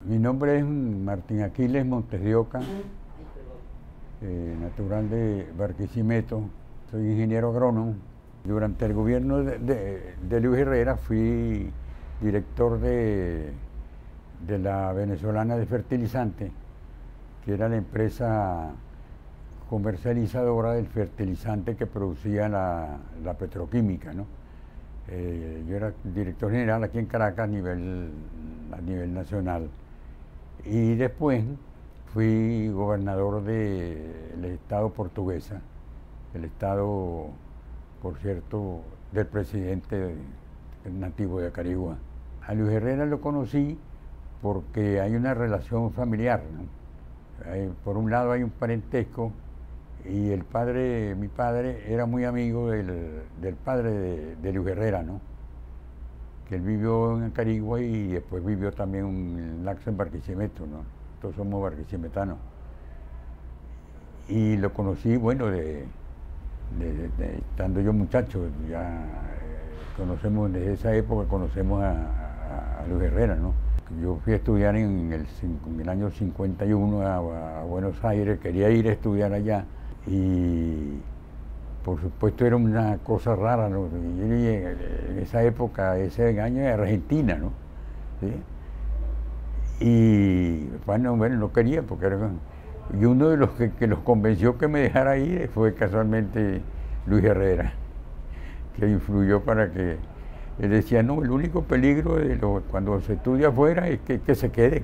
Mi nombre es Martín Aquiles Montes de Oca, natural de Barquisimeto. Soy ingeniero agrónomo. Durante el gobierno de Luis Herrera fui director de la Venezolana de Fertilizantes, que era la empresa comercializadora del fertilizante que producía la petroquímica, ¿no? Yo era director general aquí en Caracas a nivel nacional. Y después fui gobernador del estado Portuguesa, el estado, por cierto, del presidente nativo de Acarigua. A Luis Herrera lo conocí porque hay una relación familiar, ¿no? Por un lado hay un parentesco y mi padre era muy amigo del padre de Luis Herrera, ¿no? Que él vivió en Acarigua y después vivió también en Laxo, en Barquisimeto, ¿no? Todos somos barquisimetanos. Y lo conocí, bueno, estando yo muchacho, ya conocemos, desde esa época conocemos a Luis Herrera, ¿no? Yo fui a estudiar en el año 51 a Buenos Aires, quería ir a estudiar allá y por supuesto era una cosa rara, ¿no? En esa época, ese año era Argentina, ¿no? ¿Sí? Y bueno, no quería porque era... Y uno de los que los convenció que me dejara ir fue casualmente Luis Herrera, que influyó para que... Él decía, no, el único peligro cuando se estudia afuera es que se queden,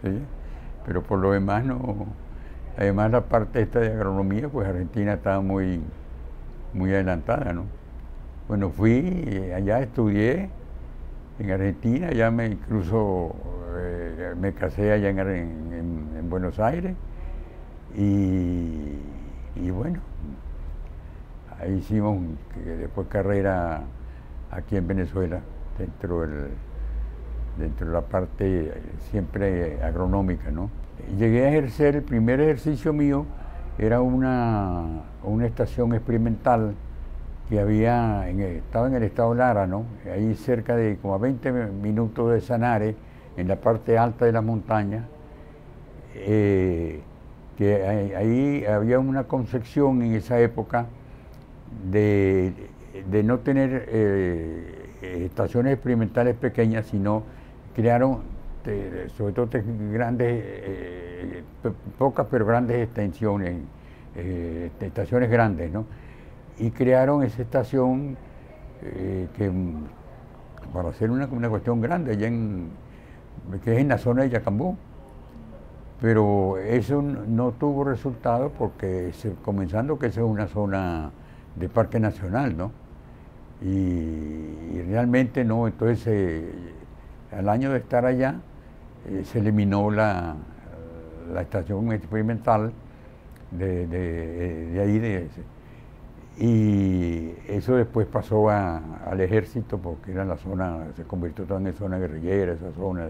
¿sí? Pero por lo demás no... Además la parte esta de agronomía, pues Argentina estaba muy adelantada, ¿no? Bueno, fui allá, estudié en Argentina, ya incluso me casé allá en Buenos Aires y bueno, ahí hicimos después carrera aquí en Venezuela, dentro de la parte siempre agronómica, ¿no? Llegué a ejercer, el primer ejercicio mío era una estación experimental que estaba en el estado Lara, ¿no? Ahí cerca de como a 20 minutos de Sanare, en la parte alta de la montaña, que ahí había una concepción en esa época de no tener estaciones experimentales pequeñas, sino crearon sobre todo grandes, pocas pero grandes extensiones, estaciones grandes, ¿no? Y crearon esa estación para hacer una cuestión grande allá que es en la zona de Yacambú. Pero eso no tuvo resultado porque comenzando que esa es una zona de parque nacional, ¿no? Y realmente no, entonces al año de estar allá se eliminó la estación experimental de ahí, y eso después pasó al ejército porque era la zona, se convirtió también en zona guerrillera, esa zona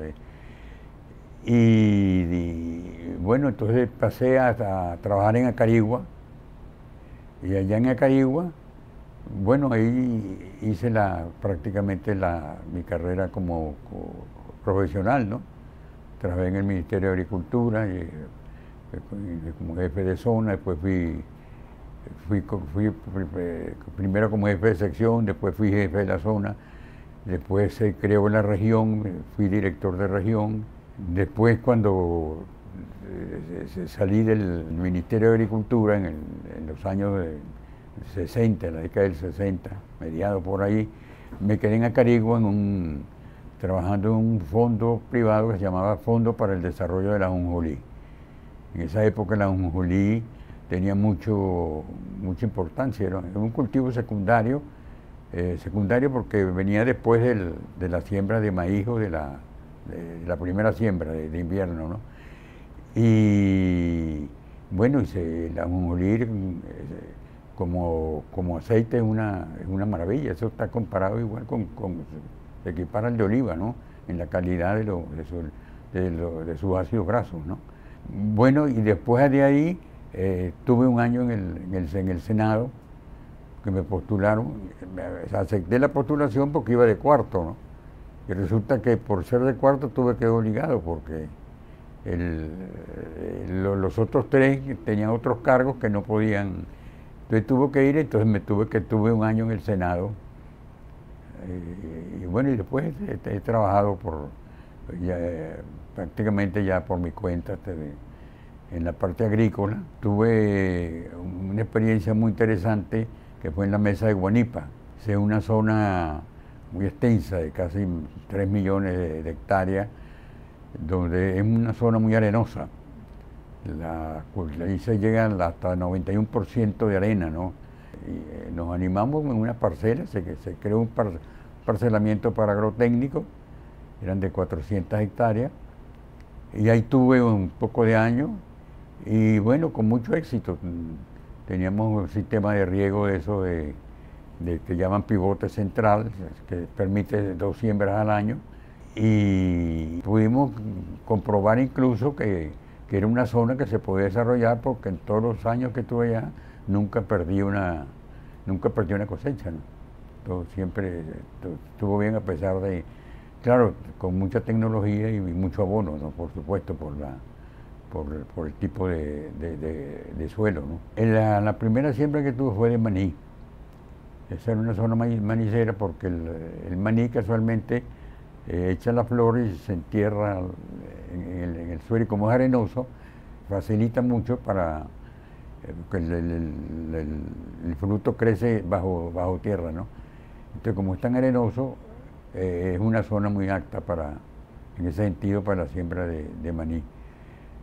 bueno, entonces pasé a trabajar en Acarigua, y allá en Acarigua, bueno, ahí hice prácticamente mi carrera como profesional, ¿no? Trabajé en el Ministerio de Agricultura como jefe de zona, después fui primero como jefe de sección, después fui jefe de la zona, después se creó la región, fui director de región, después cuando salí del Ministerio de Agricultura en los años 60, la década del 60, mediados por ahí, me quedé en Acarigua trabajando en un fondo privado que se llamaba Fondo para el Desarrollo de la Ajonjolí. En esa época la ajonjolí tenía mucha importancia, era un cultivo secundario porque venía después de la siembra de maíz o de la primera siembra de invierno, ¿no? Y bueno, la ajonjolí como aceite es una maravilla, eso está comparado igual se equipara al de oliva, ¿no? En la calidad de sus ácidos grasos, ¿no? Bueno, y después de ahí tuve un año en el Senado, que me postularon, acepté la postulación porque iba de cuarto, ¿no? Y resulta que por ser de cuarto tuve que ir obligado porque los otros tres tenían otros cargos que no podían. Entonces tuve que ir, entonces tuve un año en el Senado. Y bueno, y después he trabajado prácticamente ya por mi cuenta en la parte agrícola. Tuve una experiencia muy interesante que fue en la mesa de Guanipa. Es una zona muy extensa de casi 3 millones de hectáreas, donde es una zona muy arenosa. Ahí se llega hasta 91% de arena, ¿no? Y, nos animamos en una parcela, se creó un parcelamiento para agrotécnico, eran de 400 hectáreas, y ahí tuve un poco de años, y bueno, con mucho éxito. Teníamos un sistema de riego de eso que llaman pivote central, que permite 2 siembras al año, y pudimos comprobar incluso que era una zona que se podía desarrollar, porque en todos los años que estuve allá nunca perdí una cosecha, ¿no? Todo siempre estuvo bien, a pesar de, claro, con mucha tecnología y mucho abono, ¿no? Por supuesto, por el tipo de suelo, ¿no? La primera siembra que tuve fue de maní. Esa era una zona manicera, porque el maní casualmente echa la flor y se entierra en el suelo, y como es arenoso, facilita mucho para que el fruto crece bajo tierra, ¿no? Entonces, como es tan arenoso, es una zona muy apta en ese sentido, para la siembra de maní.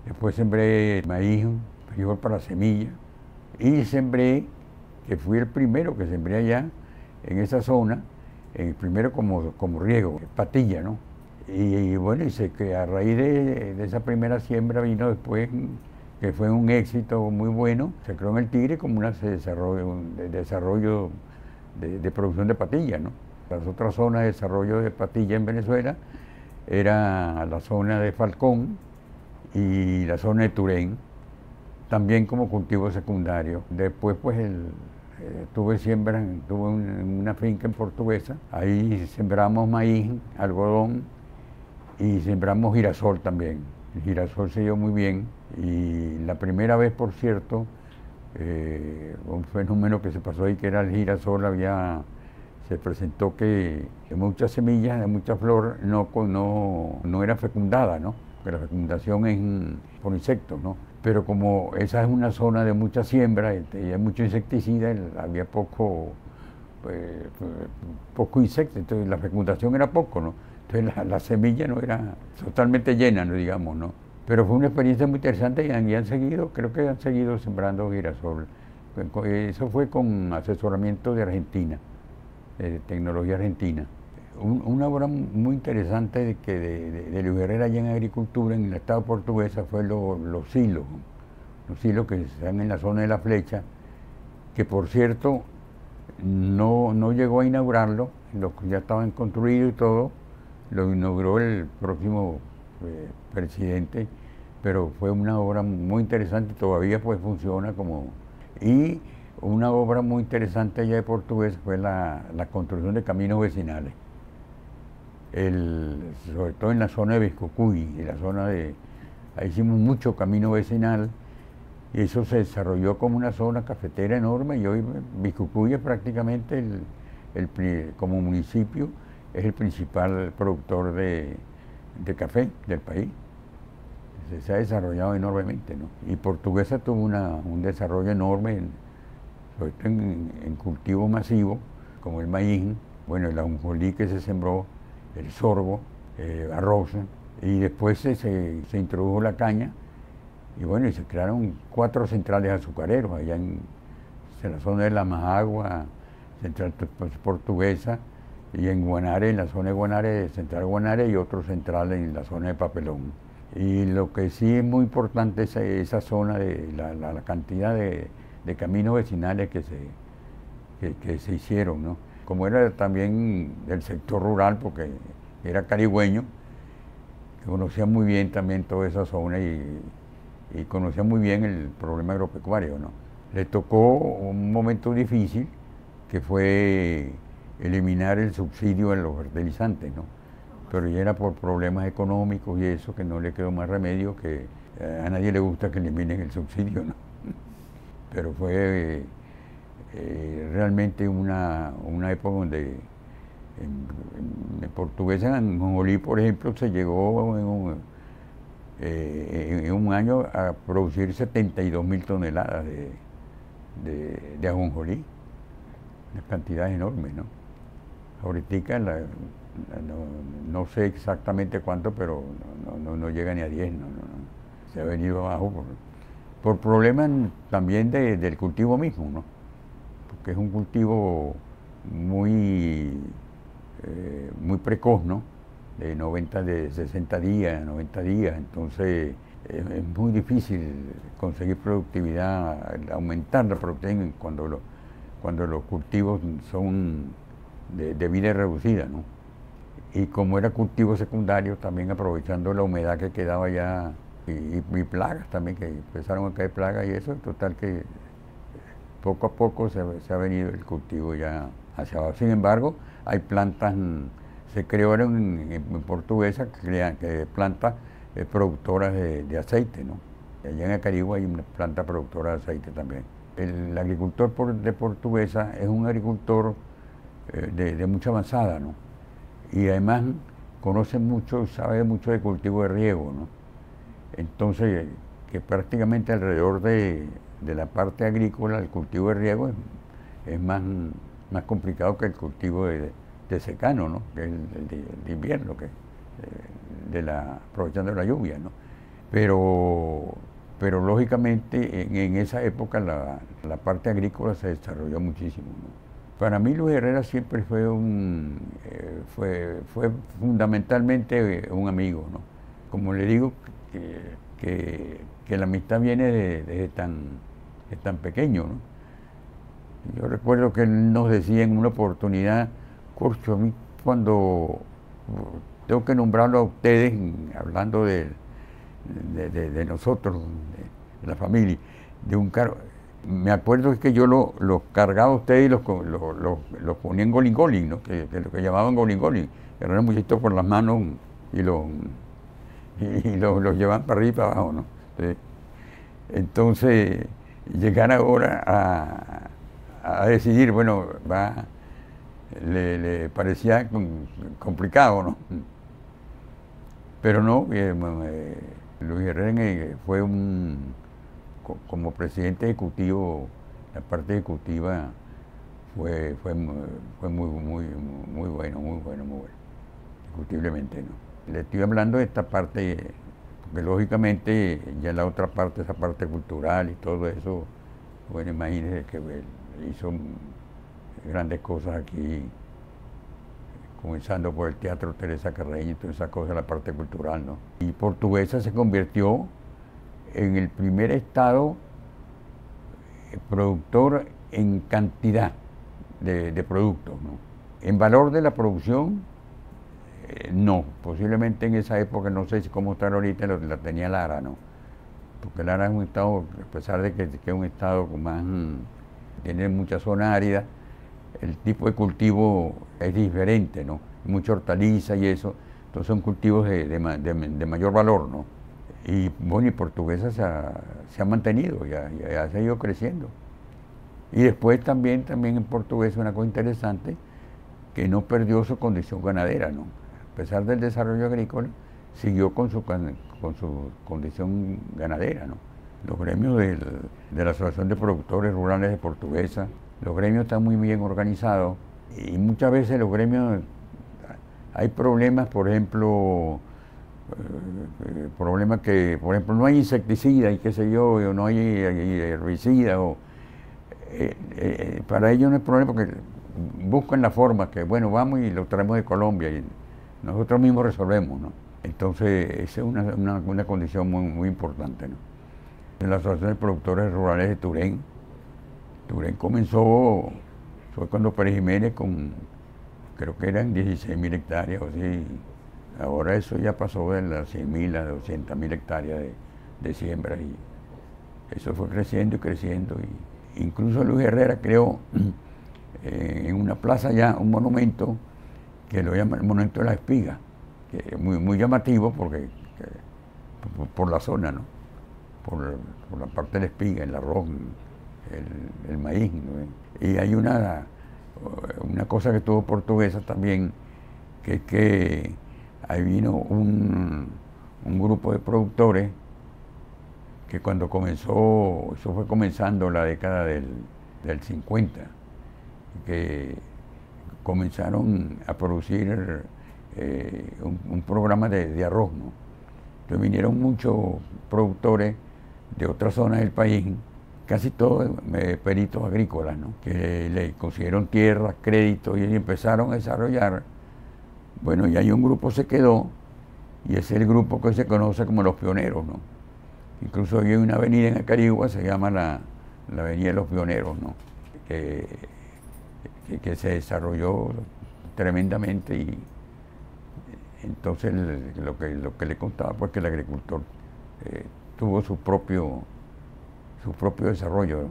Después sembré maíz, frijol para semilla, y sembré, que fui el primero que sembré allá, en esa zona, el primero como riego, patilla, ¿no? Y bueno, que a raíz de esa primera siembra vino después, que fue un éxito muy bueno, se creó en el Tigre como un desarrollo de producción de patilla, ¿no? Las otras zonas de desarrollo de patilla en Venezuela era la zona de Falcón y la zona de Turén, también como cultivo secundario. Después, pues, tuve una finca en Portuguesa, ahí sembramos maíz, algodón, y sembramos girasol también. El girasol se dio muy bien, y la primera vez, por cierto, un fenómeno que se pasó ahí, que era el girasol, se presentó que muchas semillas, de mucha flor, no era fecundada, ¿no? Porque la fecundación es por insectos, ¿no? Pero como esa es una zona de mucha siembra y hay mucho insecticida, había poco insecto, entonces la fecundación era poco, ¿no? Entonces la semilla no era totalmente llena, ¿no? Digamos, ¿no? Pero fue una experiencia muy interesante, y creo que han seguido sembrando girasol. Eso fue con asesoramiento de Argentina, de tecnología argentina. Una obra muy interesante de Luis Herrera allá en agricultura, en el estado Portuguesa, fue los silos que están en la zona de La Flecha, que por cierto no llegó a inaugurarlo, los que ya estaban construidos y todo, lo inauguró el próximo presidente, pero fue una obra muy interesante, todavía pues funciona como. Y una obra muy interesante allá de Portuguesa fue la construcción de caminos vecinales, sobre todo en la zona de Biscocuy, ahí hicimos mucho camino vecinal, y eso se desarrolló como una zona cafetera enorme, y hoy Biscocuy es prácticamente como municipio, es el principal productor de café del país. Se ha desarrollado enormemente, ¿no? Y Portuguesa tuvo un desarrollo enorme, sobre todo en cultivo masivo, como el maíz, bueno, el ajonjolí que se sembró, el sorgo, arroz, y después se introdujo la caña, y bueno, y se crearon 4 centrales azucareros allá en la zona de La Majagua, Central Portuguesa, y en Guanare, en la zona de Guanare, Central Guanare, y otro central en la zona de Papelón. Y lo que sí es muy importante es esa zona de la cantidad de caminos vecinales que se hicieron, ¿no? Como era también del sector rural, porque era carigüeño, que conocía muy bien también toda esa zona y conocía muy bien el problema agropecuario, ¿no? Le tocó un momento difícil, que fue eliminar el subsidio en los fertilizantes, ¿no? pero ya era por problemas económicos y eso, que no le quedó más remedio, que a nadie le gusta que eliminen el subsidio, ¿no? Pero fue realmente una época donde en Portuguesa, en Jonjolí, por ejemplo, se llegó en un año a producir 72.000 toneladas de ajonjolí, una cantidad enorme, ¿no? Ahorita no sé exactamente cuánto, pero no llega ni a 10, no. Se ha venido abajo por problemas también del cultivo mismo, ¿no? Porque es un cultivo muy precoz, ¿no? De 60 días, 90 días, entonces es muy difícil conseguir productividad, aumentar la productividad cuando los cultivos son de vida reducida, ¿no? Y como era cultivo secundario, también aprovechando la humedad que quedaba ya y plagas también, que empezaron a caer plagas y eso, total que poco a poco se ha venido el cultivo ya hacia abajo. Sin embargo, hay plantas, se crearon en Portuguesa que plantas productoras de aceite, ¿no? Allá en Acarigua hay una planta productora de aceite también. El agricultor de Portuguesa es un agricultor de mucha avanzada, ¿no? Y además conoce mucho, sabe mucho de cultivo de riego, ¿no? Entonces, que prácticamente alrededor de la parte agrícola, el cultivo de riego es más complicado que el cultivo de secano, ¿no? Que es el de invierno, aprovechando la lluvia, ¿no? Pero lógicamente en esa época la parte agrícola se desarrolló muchísimo, ¿no? Para mí Luis Herrera siempre fue fue fundamentalmente un amigo, ¿no? Como le digo, que la amistad viene desde tan pequeño, ¿no? Yo recuerdo que él nos decía en una oportunidad, Corcho, a mí cuando tengo que nombrarlo a ustedes, hablando de nosotros, de la familia, de un cargo. Me acuerdo que yo los cargaba a ustedes y los ponía en golingolín, ¿no? Que lo que llamaban golingolín, que eran muchachitos por las manos y los llevaban para arriba y para abajo, ¿no? Entonces llegar ahora a decidir, bueno, le parecía complicado, ¿no? Pero no, Luis Herrera fue como presidente ejecutivo, la parte ejecutiva fue muy bueno, indiscutiblemente, ¿no? Le estoy hablando de esta parte, porque lógicamente ya la otra parte, esa parte cultural y todo eso, bueno, imagínense que él hizo grandes cosas aquí, comenzando por el Teatro Teresa Carreño y toda esa cosa, la parte cultural, ¿no? Y Portuguesa se convirtió en el primer estado productor en cantidad de productos, ¿no? En valor de la producción, no, posiblemente en esa época, no sé cómo está ahorita, la tenía Lara, ¿no? Porque Lara es un estado, a pesar de que es un estado con más, tiene muchas zonas áridas, el tipo de cultivo es diferente, ¿no? Mucha hortaliza y eso, entonces son cultivos de mayor valor, ¿no? Y bueno, y Portuguesa se ha mantenido, ya se ha ido creciendo. Y después también en Portuguesa una cosa interesante, que no perdió su condición ganadera, ¿no? A pesar del desarrollo agrícola, siguió con su condición ganadera, ¿no? Los gremios de la Asociación de Productores Rurales de Portuguesa, los gremios están muy bien organizados y muchas veces los gremios, hay problemas, por ejemplo, problemas que, por ejemplo, no hay insecticida y qué sé yo, o no hay herbicida, para ellos no es problema porque buscan la forma que, bueno, vamos y lo traemos de Colombia y nosotros mismos resolvemos, ¿no? Entonces, esa es una condición muy importante, ¿no? En la Asociación de Productores Rurales de Turén comenzó, fue cuando Pérez Jiménez creo que eran 16.000 hectáreas o así. Ahora eso ya pasó de las 100.000 a 200.000 hectáreas de siembra y eso fue creciendo y creciendo. Y incluso Luis Herrera creó en una plaza ya un monumento que lo llaman el Monumento de la Espiga, muy, muy llamativo porque por la zona, ¿no? Por la parte de la espiga, el arroz, el maíz, ¿no? Y hay una cosa que tuvo Portuguesa también, que es que ahí vino un grupo de productores que cuando comenzó, eso fue comenzando la década del 50, que comenzaron a producir un programa de arroz, ¿no? Entonces vinieron muchos productores de otras zonas del país, casi todos peritos agrícolas, ¿no? Que le consiguieron tierras, créditos y empezaron a desarrollar. Bueno, y ahí un grupo se quedó y ese es el grupo que se conoce como los pioneros, ¿no? Incluso hay una avenida en Acarigua, se llama la Avenida de los Pioneros, ¿no? Que se desarrolló tremendamente y entonces lo que le contaba pues que el agricultor tuvo su propio desarrollo, ¿no?